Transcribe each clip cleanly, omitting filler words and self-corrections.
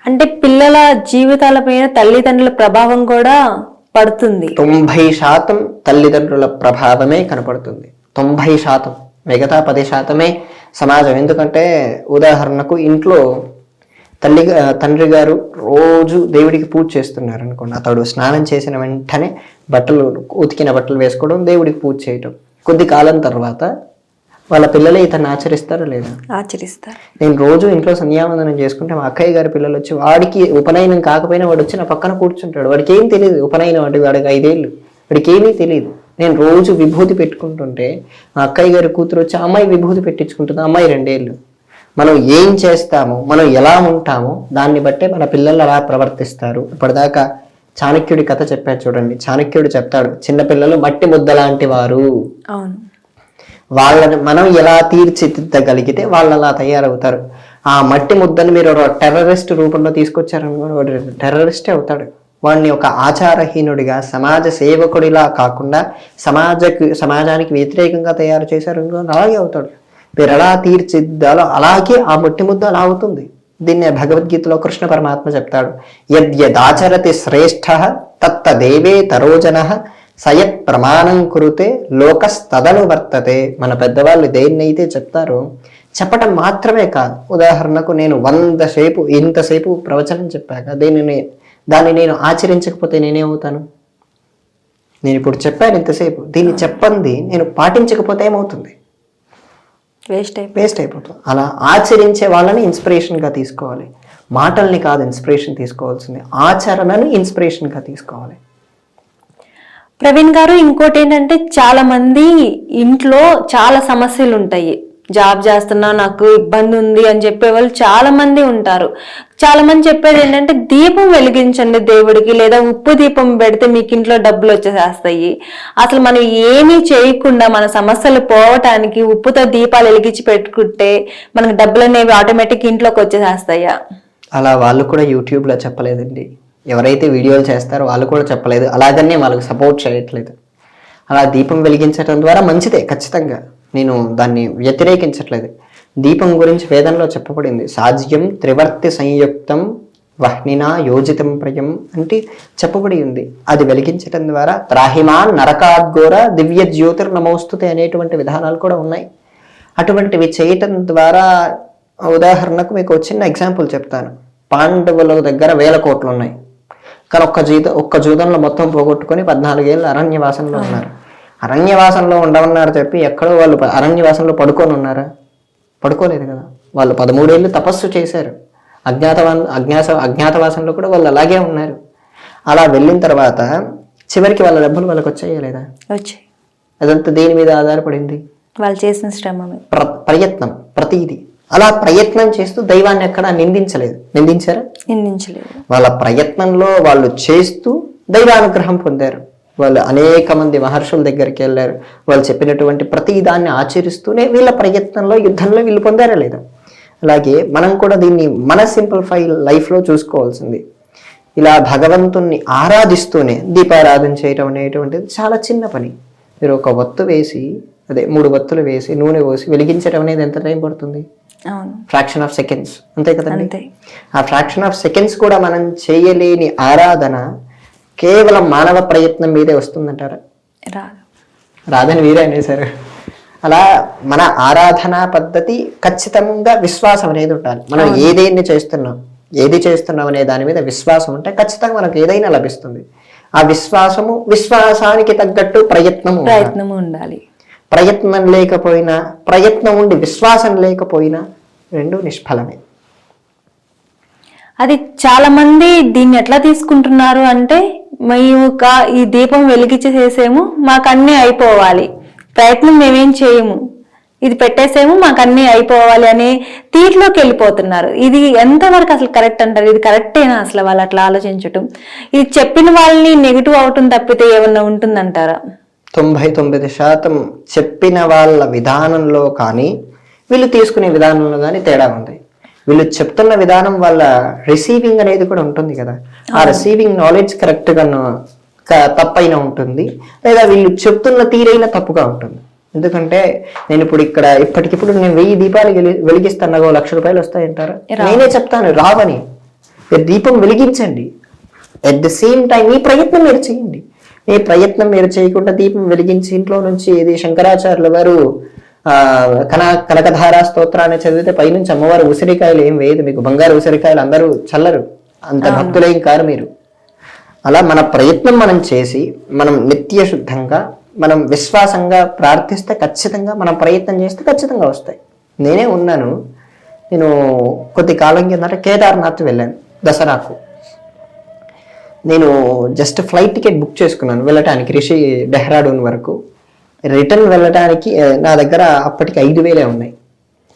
అంటే పిల్లల జీవితాలపైన తల్లిదండ్రుల ప్రభావం కూడా పడుతుంది. 90% తల్లిదండ్రుల ప్రభావమే కనపడుతుంది. 90%. మిగతా 10% సమాజం. ఎందుకంటే ఉదాహరణకు ఇంట్లో తండ్రి గారు రోజు దేవుడికి పూజ చేస్తున్నారు అనుకోండి. అతడు స్నానం చేసిన వెంటనే ఉతికిన బట్టలు వేసుకోవడం, దేవుడికి పూజ చేయటం. కొద్ది కాలం తర్వాత వాళ్ళ పిల్లలే ఇతన్ని ఆచరిస్తారా లేదా? ఆచరిస్తారు. నేను రోజు ఇంట్లో సంధ్యావందనం చేసుకుంటే మా అక్కయ్య గారి పిల్లలు వచ్చి, వాడికి ఉపనయనం కాకపోయినా వాడు వచ్చి నా పక్కన కూర్చుంటాడు. వాడికి ఏం తెలియదు ఉపనయనం అంటే, వాడికి 5 ఏళ్ళు, వాడికి ఏమీ తెలియదు. నేను రోజు విభూతి పెట్టుకుంటుంటే మా అక్కయ్య గారి కూతురు వచ్చి అమ్మాయి విభూతి పెట్టించుకుంటుంది, అమ్మాయి 2 ఏళ్ళు. మనం ఏం చేస్తామో, మనం ఎలా ఉంటామో దాన్ని బట్టే మన పిల్లలు అలా ప్రవర్తిస్తారు. ఇప్పటిదాకా చాణక్యుడి కథ చెప్పారు చూడండి. చాణక్యుడు చెప్తాడు, చిన్నపిల్లలు మట్టి ముద్ద లాంటి వారు. అవును. వాళ్ళని మనం ఎలా తీర్చిదిద్దగలిగితే వాళ్ళు అలా తయారవుతారు. ఆ మట్టి ముద్దని మీరు టెర్రరిస్ట్ రూపంలో తీసుకొచ్చారనుకోండి, వాడు టెర్రరిస్టే అవుతాడు. వాడిని ఒక ఆచారహీనుడిగా, సమాజ సేవకుడిలా కాకుండా సమాజానికి వ్యతిరేకంగా తయారు చేశారనుకోండి, అలాగే అవుతాడు. మీరు ఎలా తీర్చిద్దాలో అలాగే ఆ మట్టి ముద్ద అలా అవుతుంది. దీన్నే భగవద్గీతలో కృష్ణ పరమాత్మ చెప్తాడు, యద్యదాచరతి శ్రేష్ఠ తత్తదేవే తరోజన సయత్ ప్రమాణం కురుతే లోకస్తదను వర్తతే. మన పెద్దవాళ్ళు దేన్నైతే చెప్తారో చెప్పటం మాత్రమే కాదు. ఉదాహరణకు నేను 100 సేపు ఇంతసేపు ప్రవచనం చెప్పాక దాన్ని నేను ఆచరించకపోతే నేనేమవుతాను? నేను ఇప్పుడు చెప్పాను ఇంతసేపు, దీన్ని చెప్పండి నేను పాటించకపోతే ఏమవుతుంది? వేస్ట్ అయిపోతుంది. అలా ఆచరించే వాళ్ళని ఇన్స్పిరేషన్గా తీసుకోవాలి. మాటల్ని కాదు ఇన్స్పిరేషన్ తీసుకోవాల్సింది, ఆచరణను ఇన్స్పిరేషన్గా తీసుకోవాలి. ప్రవీణ్ గారు, ఇంకోటి ఏంటంటే చాలా మంది ఇంట్లో చాలా సమస్యలు ఉంటాయి. జాబ్ చేస్తున్నా నాకు ఇబ్బంది ఉంది అని చెప్పేవాళ్ళు చాలా మంది ఉంటారు. చాలా మంది చెప్పేది ఏంటంటే దీపం వెలిగించండి దేవుడికి, లేదా ఉప్పు దీపం పెడితే మీకు ఇంట్లో డబ్బులు వచ్చేసేస్తాయి. అసలు మనం ఏమీ చేయకుండా మన సమస్యలు పోవటానికి ఉప్పుతో దీపాలు వెలిగించి పెట్టుకుంటే మనకు డబ్బులు అనేవి ఆటోమేటిక్ ఇంట్లోకి వచ్చేసేస్తాయా? అలా వాళ్ళు కూడా యూట్యూబ్లో చెప్పలేదండి. ఎవరైతే వీడియోలు చేస్తారో వాళ్ళు కూడా చెప్పలేదు. అలాగనే వాళ్ళకి సపోర్ట్ చేయట్లేదు. అలా దీపం వెలిగించడం ద్వారా మంచిదే ఖచ్చితంగా, నేను దాన్ని వ్యతిరేకించట్లేదు. దీపం గురించి వేదంలో చెప్పబడింది, సాజ్యం త్రివర్తి సంయుక్తం వహ్నినా యోజితం ప్రయం అంటే చెప్పబడి ఉంది. అది వెలిగించడం ద్వారా త్రాహిమాన్ నరకాద్ఘోర దివ్య జ్యోతిర్ నమోస్తుతే అనేటువంటి విధానాలు కూడా ఉన్నాయి. అటువంటివి చేయటం ద్వారా, ఉదాహరణకు మీకు చిన్న ఎగ్జాంపుల్ చెప్తాను. పాండవుల దగ్గర 1000 కోట్లు ఉన్నాయి, కానీ ఒక్క జూదంలో మొత్తం పోగొట్టుకొని 14 ఏళ్ళు అరణ్యవాసంలో ఉన్నారు. అరణ్యవాసంలో ఉండమన్నారు చెప్పి ఎక్కడో వాళ్ళు అరణ్యవాసంలో పడుకొని ఉన్నారా? పడుకోలేదు కదా. వాళ్ళు 13 ఏళ్ళు తపస్సు చేశారు. అజ్ఞాతవాసంలో కూడా వాళ్ళు అలాగే ఉన్నారు. అలా వెళ్ళిన తర్వాత చివరికి వాళ్ళ డబ్బులు వాళ్ళకి వచ్చాయా లేదా? వచ్చాయి. అదంతా దేని మీద ఆధారపడింది? వాళ్ళు చేసిన శ్రమ, ప్రయత్నం, ప్రతిదీ. అలా ప్రయత్నం చేస్తూ దైవాన్ని ఎక్కడ నిందించలేదు. నిందించారా? నిందించలేదు. వాళ్ళ ప్రయత్నంలో వాళ్ళు చేస్తూ దైవానుగ్రహం పొందారు. వాళ్ళు అనేక మంది మహర్షుల దగ్గరికి వెళ్ళారు. వాళ్ళు చెప్పినటువంటి ప్రతి దాన్ని ఆచరిస్తూనే వీళ్ళ ప్రయత్నంలో, యుద్ధంలో వీళ్ళు పొందారా లేదా? అలాగే మనం కూడా దీన్ని మన సింప్లిఫై లైఫ్లో చూసుకోవాల్సింది. ఇలా భగవంతుణ్ణి ఆరాధిస్తూనే దీపారాధన చేయడం అనేటువంటిది చాలా చిన్న పని. మీరు ఒక వత్తు వేసి, 3 వత్తులు వేసి నూనె పోసి వెలిగించడం అనేది ఎంత టైం పడుతుంది? ఫ్రాక్షన్ ఆఫ్ సెకండ్స్, అంతే కదండి. ఆ ఫ్రాక్షన్ ఆఫ్ సెకండ్స్ కూడా మనం చేయలేని ఆరాధన కేవలం మానవ ప్రయత్నం మీదే వస్తుందంటారా? రాదని వీరే అనేసారు. అలా మన ఆరాధనా పద్ధతి ఖచ్చితంగా విశ్వాసం అనేది ఉండాలి. మనం ఏది చేస్తున్నాం అనే దాని మీద విశ్వాసం ఉంటే ఖచ్చితంగా మనకు ఏదైనా లభిస్తుంది. ఆ విశ్వాసానికి తగ్గట్టు ప్రయత్నం ఉండాలి. ప్రయత్నం లేకపోయినా, ప్రయత్నం ఉండి విశ్వాసం లేకపోయినా రెండు నిష్ఫలమే. అది చాలా మంది దీన్ని ఎట్లా తీసుకుంటున్నారు అంటే, మేము ఈ దీపం వెలిగించేసేమో మాకు అన్నీ అయిపోవాలి, ప్రయత్నం మేమేం చేయము, ఇది పెట్టేసేమో మాకు అన్నీ అయిపోవాలి అనే తీరులోకి వెళ్ళిపోతున్నారు. ఇది ఎంతవరకు అసలు కరెక్ట్ అంటారు? ఇది కరెక్టేనా అసలు వాళ్ళు అట్లా ఆలోచించటం? ఇది చెప్పిన వాళ్ళని నెగిటివ్ అవటం తప్పితే ఏమన్నా ఉంటుందంటారా? 99% చెప్పిన వాళ్ళ విధానంలో కానీ వీళ్ళు తీసుకునే విధానంలో కానీ తేడా ఉంది. వీళ్ళు చెప్తున్న విధానం వాళ్ళ రిసీవింగ్ అనేది కూడా ఉంటుంది కదా, ఆ రిసీవింగ్ నాలెడ్జ్ కరెక్ట్గా తప్పైనా ఉంటుంది, లేదా వీళ్ళు చెప్తున్న తీరైన తప్పుగా ఉంటుంది. ఎందుకంటే నేను ఇప్పుడు ఇప్పటికిప్పుడు నేను 1000 దీపాలు వెలిగిస్తాను, నాకు 1,00,000 రూపాయలు వస్తాయంటారా? నేనే చెప్తాను రావని. మీరు దీపం వెలిగించండి. అట్ ద సేమ్ టైం మీ ప్రయత్నం మీరు చేయండి. మీ ప్రయత్నం మీరు చేయకుండా దీపం వెలిగించి ఇంట్లో నుంచి ఇది శంకరాచార్యుల వారు కనకధారా స్తోత్రాన్ని చదివితే పైనుంచి అమ్మవారు ఉసిరికాయలు ఏం వేయదు, మీకు బంగారు ఉసిరికాయలు అందరూ చల్లరు, అంత భక్తులేం కారు మీరు. అలా మన ప్రయత్నం మనం చేసి మనం నిత్య శుద్ధంగా మనం విశ్వాసంగా ప్రార్థిస్తే ఖచ్చితంగా మనం ప్రయత్నం చేస్తే ఖచ్చితంగా వస్తాయి. నేనే ఉన్నాను. నేను కొద్ది కాలం కిందట కేదార్నాథ్ వెళ్ళాను దసరాకు. నేను జస్ట్ ఫ్లైట్ టికెట్ బుక్ చేసుకున్నాను వెళ్ళటానికి డెహ్రాడూన్ వరకు. రిటర్న్ వెళ్ళటానికి నా దగ్గర అప్పటికి 5,000 ఉన్నాయి.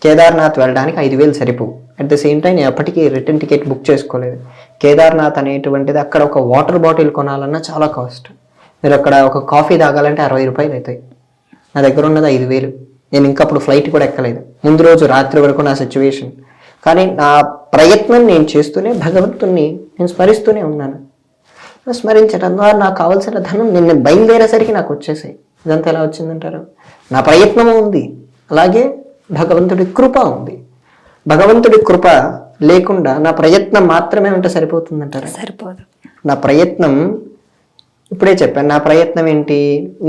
కేదార్నాథ్ వెళ్ళడానికి 5,000 సరిపోవు. అట్ ద సేమ్ టైం నేను అప్పటికి రిటర్న్ టికెట్ బుక్ చేసుకోలేదు. కేదార్నాథ్ అనేటువంటిది అక్కడ ఒక వాటర్ బాటిల్ కొనాలన్నా చాలా కాస్ట్. మీరు అక్కడ ఒక కాఫీ తాగాలంటే 60 రూపాయలు అవుతాయి. నా దగ్గర ఉన్నది 5,000. నేను ఇంకా అప్పుడు ఫ్లైట్ కూడా ఎక్కలేదు. ముందు రోజు రాత్రి వరకు నా సిచ్యువేషన్. కానీ నా ప్రయత్నం నేను చేస్తూనే భగవంతుణ్ణి నేను స్మరిస్తూనే ఉన్నాను. స్మరించడం ద్వారా నాకు కావాల్సిన ధనం నేను బయలుదేరేసరికి నాకు వచ్చేసాయి. ఇదంతా ఎలా వచ్చిందంటారు? నా ప్రయత్నం ఉంది, అలాగే భగవంతుడి కృప ఉంది. భగవంతుడి కృప లేకుండా నా ప్రయత్నం మాత్రమే ఉంటే సరిపోతుందంటారా? సరిపోదు. నా ప్రయత్నం ఇప్పుడే చెప్పాను. నా ప్రయత్నం ఏంటి?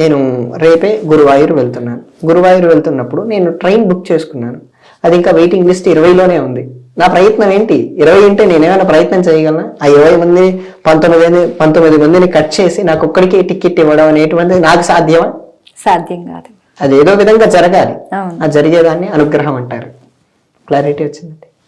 నేను రేపే గురువాయూర్ వెళ్తున్నాను. గురువాయూర్ వెళ్తున్నప్పుడు నేను ట్రైన్ బుక్ చేసుకున్నాను. అది ఇంకా వెయిటింగ్ లిస్ట్ 20లోనే ఉంది. నా ప్రయత్నం ఏంటి? 20 ఉంటే నేనేమైనా ప్రయత్నం చేయగలనా? ఆ 20 మందిని 19 మందిని కట్ చేసి నాకు ఒక్కడికి టికెట్ ఇవ్వడం అనేటువంటిది నాకు సాధ్యమా? సాధ్యం కాదు. అది ఏదో విధంగా జరగాలి. అవును. ఆ జరిగేదాన్ని అనుగ్రహం అంటారు. క్లారిటీ వచ్చిందండి.